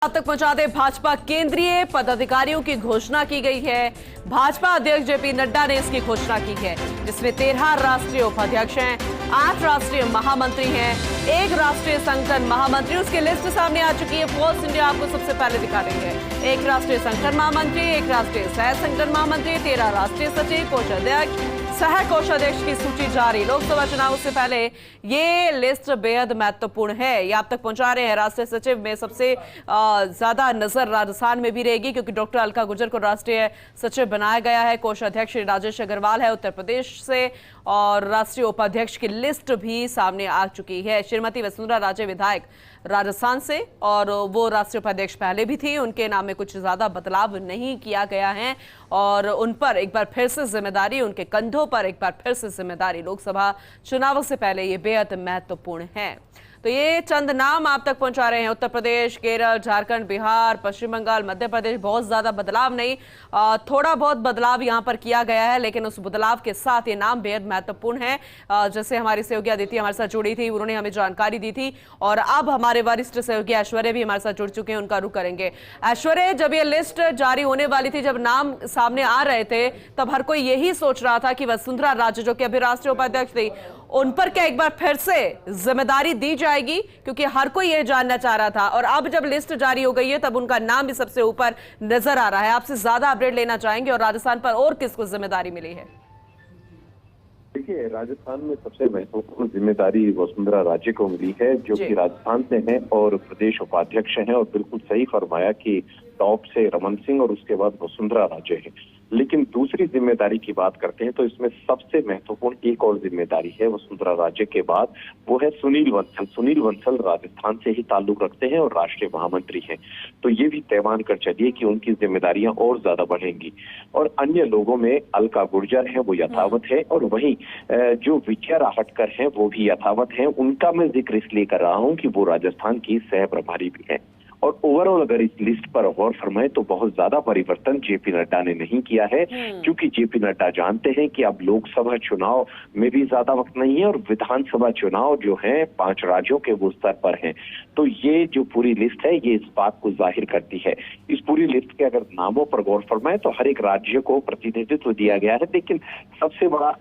अब तक पहुंचा दे भाजपा केंद्रीय पदाधिकारियों की घोषणा की गई है। भाजपा अध्यक्ष जेपी नड्डा ने इसकी घोषणा की है, जिसमें 13 राष्ट्रीय उपाध्यक्ष हैं, 8 राष्ट्रीय महामंत्री हैं, 1 राष्ट्रीय संगठन महामंत्री। उसकी लिस्ट सामने आ चुकी है। फोर्स इंडिया आपको सबसे पहले दिखा रही है। 1 राष्ट्रीय संगठन महामंत्री, 1 राष्ट्रीय सह संगठन महामंत्री, 13 राष्ट्रीय सचिव, कोषाध्यक्ष, सह कोषाध्यक्ष की सूची जारी। लोकसभा चुनाव से पहले ये लिस्ट बेहद महत्वपूर्ण है। ये आप तक पहुंचा रहे हैं। राष्ट्रीय सचिव में सबसे ज्यादा नजर राजस्थान में भी रहेगी, क्योंकि डॉक्टर अलका गुर्जर को राष्ट्रीय सचिव बनाया गया है। कोषाध्यक्ष श्री राजेश अग्रवाल है उत्तर प्रदेश से, और राष्ट्रीय उपाध्यक्ष की लिस्ट भी सामने आ चुकी है। श्रीमती वसुंधरा राजे विधायक राजस्थान से, और वो राष्ट्रीय उपाध्यक्ष पहले भी थी। उनके नाम में कुछ ज्यादा बदलाव नहीं किया गया है, और उन पर एक बार फिर से जिम्मेदारी, उनके कंधों पर एक बार फिर से जिम्मेदारी लोकसभा चुनाव से पहले ये बेहद महत्वपूर्ण है। तो ये चंद नाम आप तक पहुंचा रहे हैं। उत्तर प्रदेश, केरल, झारखंड, बिहार, पश्चिम बंगाल, मध्य प्रदेश, बहुत ज्यादा बदलाव नहीं, थोड़ा बहुत बदलाव यहां पर किया गया है, लेकिन उस बदलाव के साथ ये नाम बेहद महत्वपूर्ण है। जैसे हमारी सहयोगी अदिति हमारे साथ जुड़ी थी, उन्होंने हमें जानकारी दी थी, और अब हमारे वरिष्ठ सहयोगी ऐश्वर्य भी हमारे साथ जुड़ चुके हैं, उनका रुख करेंगे। ऐश्वर्य, जब ये लिस्ट जारी होने वाली थी, जब नाम सामने आ रहे थे, तब हर कोई यही सोच रहा था कि वसुंधरा राजे, जो कि अभी राष्ट्रीय उपाध्यक्ष थी, उन पर क्या एक बार फिर से जिम्मेदारी दी जाएगी, क्योंकि हर कोई यह जानना चाह रहा था। और अब जब लिस्ट जारी हो गई है, तब उनका नाम भी सबसे ऊपर नजर आ रहा है। आपसे ज्यादा अपडेट लेना चाहेंगे, और राजस्थान पर और किसको जिम्मेदारी मिली है? देखिए, राजस्थान में सबसे महत्वपूर्ण जिम्मेदारी वसुंधरा राजे को मिली है, जो कि राजस्थान से हैं और प्रदेश उपाध्यक्ष हैं। और बिल्कुल सही फरमाया कि टॉप से रमन सिंह और उसके बाद वसुंधरा राजे हैं। लेकिन दूसरी जिम्मेदारी की बात करते हैं तो इसमें सबसे महत्वपूर्ण एक और जिम्मेदारी है वसुंधरा राजे के बाद, वो है सुनील बंसल। सुनील बंसल राजस्थान से ही ताल्लुक रखते हैं और राष्ट्रीय महामंत्री हैं। तो ये भी तय मान कर चलिए कि उनकी जिम्मेदारियां और ज्यादा बढ़ेंगी। और अन्य लोगों में अलका गुर्जर है, वो यथावत है, और वहीं जो विजया राहटकर हैं वो भी यथावत हैं। उनका मैं जिक्र इसलिए कर रहा हूं कि वो राजस्थान की सह प्रभारी भी है। और ओवरऑल अगर इस लिस्ट पर गौर फरमाएं तो बहुत ज्यादा परिवर्तन जेपी नड्डा ने नहीं किया है, क्योंकि जेपी नड्डा जानते हैं कि अब लोकसभा चुनाव में भी ज्यादा वक्त नहीं है, और विधानसभा चुनाव जो है 5 राज्यों के वो स्तर पर हैं। तो ये जो पूरी लिस्ट है, ये इस बात को जाहिर करती है। इस पूरी लिस्ट के अगर नामों पर गौर फरमाएं तो हर एक राज्य को प्रतिनिधित्व दिया गया है, लेकिन सबसे बड़ा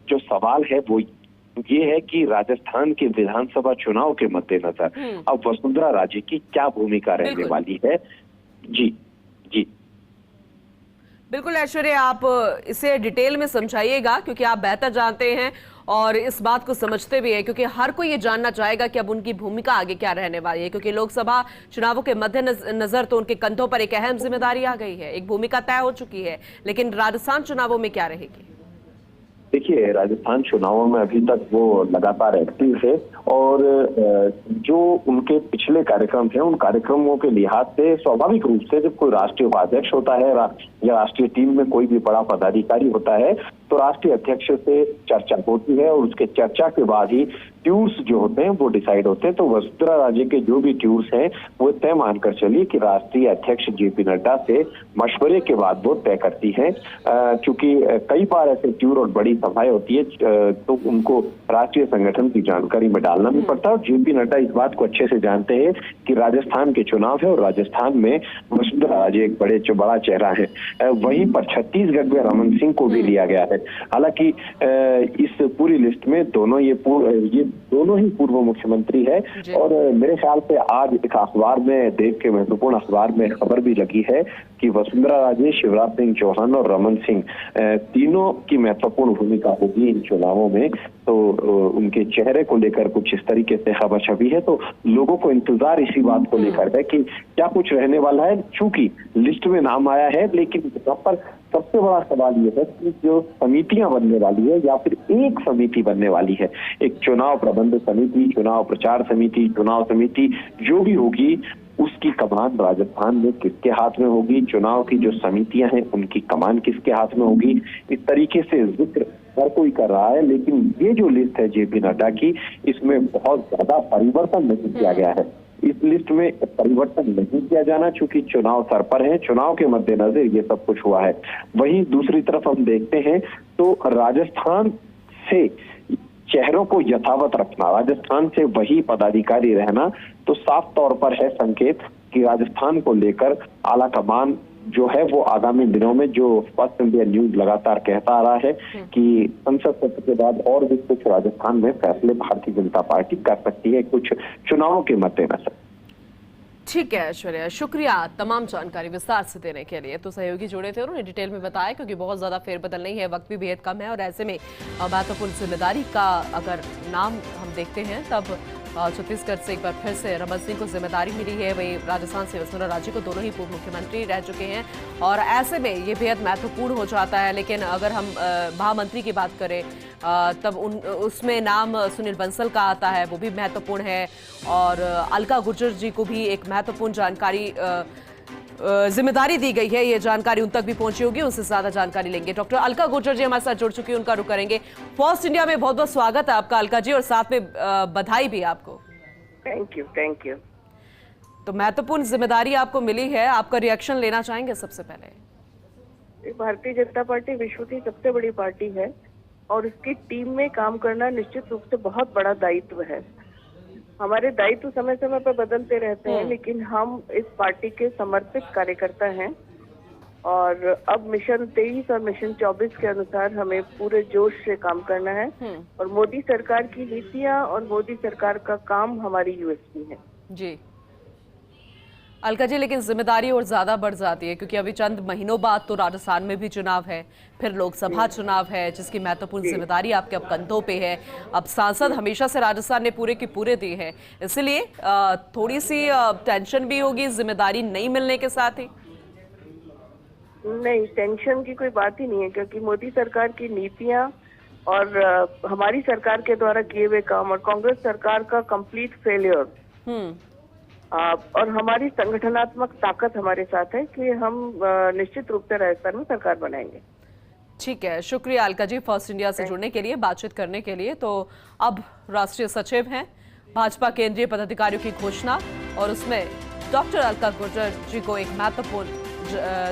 जो सवाल है वो ये है कि राजस्थान के विधानसभा चुनाव के मद्देनजर अब वसुंधरा राजे की क्या भूमिका रहने वाली है। जी जी बिल्कुल ऐश्वर्य, आप इसे डिटेल में समझाइएगा, क्योंकि आप बेहतर जानते हैं और इस बात को समझते भी हैं, क्योंकि हर कोई ये जानना चाहेगा कि अब उनकी भूमिका आगे क्या रहने वाली है। क्योंकि लोकसभा चुनावों के मद्देनजर तो उनके कंधों पर एक अहम जिम्मेदारी आ गई है, एक भूमिका तय हो चुकी है, लेकिन राजस्थान चुनावों में क्या रहेगी? देखिए, राजस्थान चुनावों में अभी तक वो लगातार एक्टिव है, और जो उनके पिछले कार्यक्रम थे, उन कार्यक्रमों के लिहाज से स्वाभाविक रूप से जब कोई राष्ट्रीय उपाध्यक्ष होता है या राष्ट्रीय टीम में कोई भी बड़ा पदाधिकारी होता है, तो राष्ट्रीय अध्यक्ष से चर्चा होती है, और उसके चर्चा के बाद ही ट्यूर्स जो होते हैं वो डिसाइड होते हैं। तो वसुंधरा राजे के जो भी ट्यूर्स हैं वो तय मानकर चलिए कि राष्ट्रीय अध्यक्ष जेपी नड्डा से मशवरे के बाद वो तय करती हैं। क्योंकि कई बार ऐसे ट्यूर और बड़ी सभाएं होती है, तो उनको राष्ट्रीय संगठन की जानकारी में डालना भी पड़ता है। और जेपी नड्डा इस बात को अच्छे से जानते हैं कि राजस्थान के चुनाव है, और राजस्थान में वसुंधरा राजे एक बड़ा चेहरा है। वहीं पर छत्तीसगढ़ में रमन सिंह को भी लिया गया है। हालांकि इस पूरी लिस्ट में दोनों ही पूर्व मुख्यमंत्री है, और मेरे ख्याल से आज एक अखबार में, देश के महत्वपूर्ण अखबार में खबर भी लगी है कि वसुंधरा राजे, शिवराज सिंह चौहान और रमन सिंह तीनों की महत्वपूर्ण भूमिका होगी इन चुनावों में। तो उनके चेहरे को लेकर कुछ इस तरीके से खबर छपी है, तो लोगों को इंतजार इसी बात को लेकर है कि क्या कुछ रहने वाला है। चूंकि लिस्ट में नाम आया है, लेकिन यहाँ पर सबसे बड़ा सवाल ये है कि जो समितियां बनने वाली है, या फिर एक समिति बनने वाली है, एक चुनाव प्रबंध समिति, चुनाव प्रचार समिति, चुनाव समिति, जो भी होगी, उसकी कमान राजस्थान में किसके हाथ में होगी, चुनाव की जो समितियां हैं उनकी कमान किसके हाथ में होगी, इस तरीके से जिक्र हर कोई कर रहा है। लेकिन ये जो लिस्ट है जेपी नड्डा की, इसमें बहुत ज्यादा परिवर्तन नहीं किया गया है। इस लिस्ट में परिवर्तन नहीं किया जाना, चूंकि चुनाव सर पर है, चुनाव के मद्देनजर ये सब कुछ हुआ है। वहीं दूसरी तरफ हम देखते हैं तो राजस्थान से चेहरों को यथावत रखना, राजस्थान से वही पदाधिकारी रहना, तो साफ तौर पर है संकेत कि राजस्थान को लेकर आला कमान जो है वो आगामी दिनों में, जो फर्स्ट इंडिया न्यूज लगातार कहता आ रहा है कि संसद सत्र के बाद और भी कुछ राजस्थान में फैसले भारतीय जनता पार्टी कर सकती है कुछ चुनावों के मद्देनजर। ठीक है ऐश्वर्या, शुक्रिया तमाम जानकारी विस्तार से देने के लिए। तो सहयोगी जुड़े थे, उन्होंने डिटेल में बताया, क्योंकि बहुत ज्यादा फेरबदल नहीं है, वक्त भी बेहद कम है और ऐसे में महत्वपूर्ण जिम्मेदारी का अगर नाम हम देखते हैं तब छत्तीसगढ़ से एक बार फिर से रमन सिंह को जिम्मेदारी मिली है। वही राजस्थान से वसुंधरा राजे को, दोनों ही पूर्व मुख्यमंत्री रह चुके हैं और ऐसे में ये बेहद महत्वपूर्ण हो जाता है। लेकिन अगर हम महामंत्री की बात करें तब उसमें नाम सुनील बंसल का आता है, वो भी महत्वपूर्ण है। और अलका गुर्जर जी को भी एक महत्वपूर्ण जानकारी जिम्मेदारी दी गई है। ये जानकारी उन तक भी पहुंची होगी, उनसे ज्यादा जानकारी लेंगे। डॉक्टर अलका गुर्जर जी हमारे साथ जुड़ चुकी है, उनका रुख करेंगे। फर्स्ट इंडिया में बहुत बहुत स्वागत है आपका अलका जी, और साथ में बधाई भी आपको। Thank you. तो महत्वपूर्ण जिम्मेदारी आपको मिली है, आपका रिएक्शन लेना चाहेंगे सबसे पहले। भारतीय जनता पार्टी विश्व की सबसे बड़ी पार्टी है और इसकी टीम में काम करना निश्चित रूप से बहुत बड़ा दायित्व है। हमारे दायित्व समय समय पर बदलते रहते हैं, लेकिन हम इस पार्टी के समर्पित कार्यकर्ता हैं और अब मिशन 23 और मिशन 24 के अनुसार हमें पूरे जोश से काम करना है और मोदी सरकार की नीतियां और मोदी सरकार का काम हमारी यूएसपी है। जी अलका जी, लेकिन जिम्मेदारी और ज्यादा बढ़ जाती है, क्योंकि अभी चंद महीनों बाद तो राजस्थान में भी चुनाव है, फिर लोकसभा चुनाव है, जिसकी महत्वपूर्ण जिम्मेदारी आपके अब कंधों पे है। अब सांसद हमेशा से राजस्थान ने पूरे के पूरे दिए हैं, इसलिए थोड़ी सी टेंशन भी होगी जिम्मेदारी नहीं मिलने के साथ ही। नहीं, टेंशन की कोई बात ही नहीं है, क्योंकि मोदी सरकार की नीतियां और हमारी सरकार के द्वारा किए हुए काम और कांग्रेस सरकार का कंप्लीट फेलियर और हमारी संगठनात्मक ताकत हमारे साथ है कि हम निश्चित रूप से राजस्थान में सरकार बनाएंगे। ठीक है, शुक्रिया अलका जी फर्स्ट इंडिया से जुड़ने के लिए, बातचीत करने के लिए। तो अब राष्ट्रीय सचिव हैं भाजपा, केंद्रीय पदाधिकारियों की घोषणा, और उसमें डॉक्टर अलका गुर्जर जी को एक महत्वपूर्ण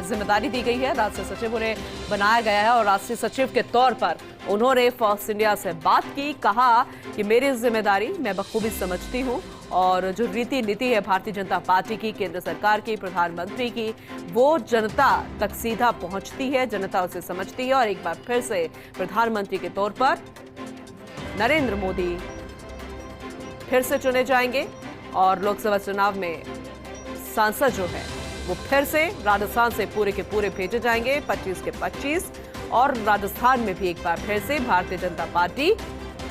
जिम्मेदारी दी गई है। राष्ट्रीय सचिव उन्हें बनाया गया है और राष्ट्रीय सचिव के तौर पर उन्होंने फर्स्ट इंडिया से बात की, कहा कि मेरी जिम्मेदारी मैं बखूबी समझती हूं और जो रीति नीति है भारतीय जनता पार्टी की, केंद्र सरकार की, प्रधानमंत्री की, वो जनता तक सीधा पहुंचती है, जनता उसे समझती है। और एक बार फिर से प्रधानमंत्री के तौर पर नरेंद्र मोदी फिर से चुने जाएंगे और लोकसभा चुनाव में सांसद जो है वो फिर से राजस्थान से पूरे के पूरे भेजे जाएंगे, 25 के 25। और राजस्थान में भी एक बार फिर से भारतीय जनता पार्टी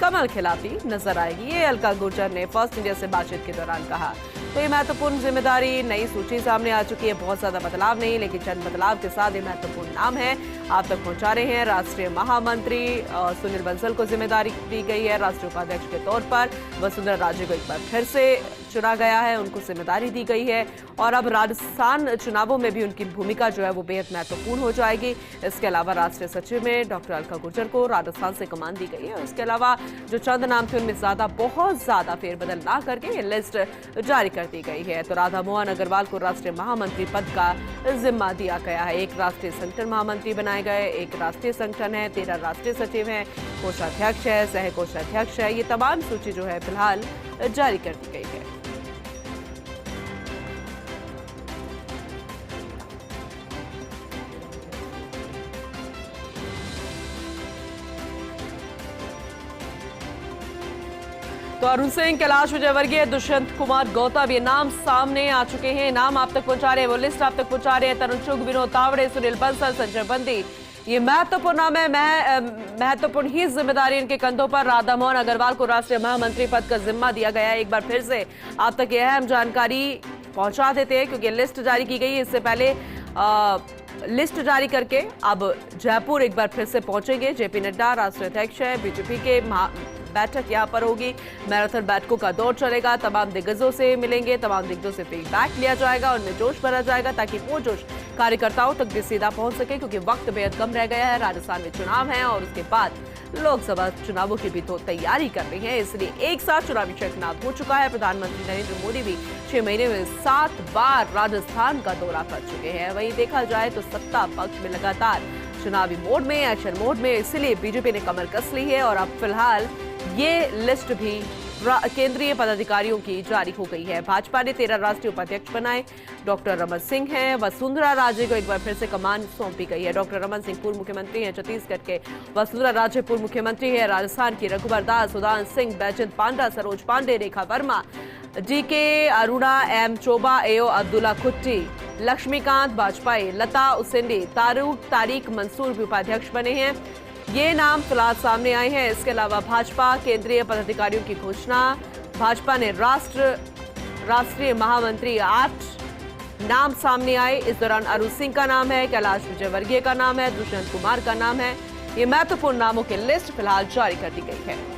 कमल खिलाती नजर आएगी, ये अलका गुर्जर ने फर्स्ट इंडिया से बातचीत के दौरान कहा। तो ये महत्वपूर्ण जिम्मेदारी, नई सूची सामने आ चुकी है, बहुत ज्यादा बदलाव नहीं, लेकिन चंद बदलाव के साथ ये महत्वपूर्ण नाम है आप तक पहुंचा रहे हैं। राष्ट्रीय महामंत्री सुनील बंसल को जिम्मेदारी दी गई है, राष्ट्रीय उपाध्यक्ष के तौर पर वसुंधरा राजे को एक बार फिर से चुना गया है, उनको जिम्मेदारी दी गई है। और अब राजस्थान चुनावों में भी उनकी भूमिका जो है वो बेहद महत्वपूर्ण हो जाएगी। इसके अलावा राष्ट्रीय सचिव में डॉक्टर अलका गुर्जर को राजस्थान से कमान दी गई है। इसके अलावा जो चंद नाम थे उनमें बहुत ज्यादा फेरबदल ना करके ये लिस्ट जारी कर दी गई है। तो राधा मोहन अग्रवाल को राष्ट्रीय महामंत्री पद का जिम्मा दिया गया है। एक राष्ट्रीय संगठन महामंत्री बनाए गए, एक राष्ट्रीय संगठन है, 13 राष्ट्रीय सचिव हैं, कोषाध्यक्ष है, सह कोषाध्यक्ष है। ये तमाम सूची जो है फिलहाल जारी कर दी गई है। तो अरुण सिंह, कैलाश विजयवर्गीय, दुष्यंत कुमार गौतम, ये नाम सामने आ चुके हैं, नाम आप तक पहुंचा रहे हैं, वो लिस्ट आप तक पहुंचा रहे हैं। तरुण चुग, विनोद तावड़े, सुनील बंसल, संजय बंदी, ये महत्वपूर्ण नाम है। महत्वपूर्ण ही जिम्मेदारी इनके कंधों पर। राधा मोहन अग्रवाल को राष्ट्रीय महामंत्री पद का जिम्मा दिया गया है। एक बार फिर से आप तक यह अहम जानकारी पहुंचा देते हैं, क्योंकि लिस्ट जारी की गई है। इससे पहले लिस्ट जारी करके अब जयपुर एक बार फिर से पहुंचेंगे जेपी नड्डा, राष्ट्रीय अध्यक्ष है बीजेपी के। बैठक यहां पर होगी, मैराथन बैठकों का दौर चलेगा, तमाम दिग्गजों से मिलेंगे, तमाम दिग्गजों से फीडबैक लिया जाएगा, उनमें जोश भरा जाएगा, ताकि वो जोश कार्यकर्ताओं तक भी सीधा पहुंच सके, क्योंकि वक्त बेहद कम रह गया है। राजस्थान में चुनाव है और उसके बाद लोकसभा चुनावों की भी तो तैयारी कर रही है, इसलिए एक साथ चुनावी चकनाद हो चुका है। प्रधानमंत्री नरेंद्र मोदी भी 6 महीने में 7 बार राजस्थान का दौरा कर चुके हैं। वहीं देखा जाए तो सत्ता पक्ष में लगातार चुनावी मोड में, एक्शन मोड में, इसीलिए बीजेपी ने कमर कस ली है और अब फिलहाल ये लिस्ट भी केंद्रीय पदाधिकारियों की जारी हो गई है। भाजपा ने 13 राष्ट्रीय उपाध्यक्ष बनाए। डॉक्टर रमन सिंह हैं। वसुंधरा राजे को एक बार फिर से कमान सौंपी गई है। डॉक्टर रमन सिंह पूर्व मुख्यमंत्री हैं छत्तीसगढ़ के। वसुंधरा राजे पूर्व मुख्यमंत्री है राजस्थान की। रघुवर दास, उदान सिंह, बैजंत पांडा, सरोज पांडे, रेखा वर्मा, जीके अरुणा, एम चोबा, एओ अब्दुल्ला खुट्टी, लक्ष्मीकांत वाजपेयी, लता उसेंडी, तारिक मंसूर भी उपाध्यक्ष बने हैं। ये नाम फिलहाल सामने आए हैं। इसके अलावा भाजपा केंद्रीय पदाधिकारियों की घोषणा। भाजपा ने राष्ट्रीय महामंत्री 8 नाम सामने आए। इस दौरान अरुण सिंह का नाम है, कैलाश विजयवर्गीय का नाम है, दुष्यंत कुमार का नाम है। ये महत्वपूर्ण नामों की लिस्ट फिलहाल जारी कर दी गई है।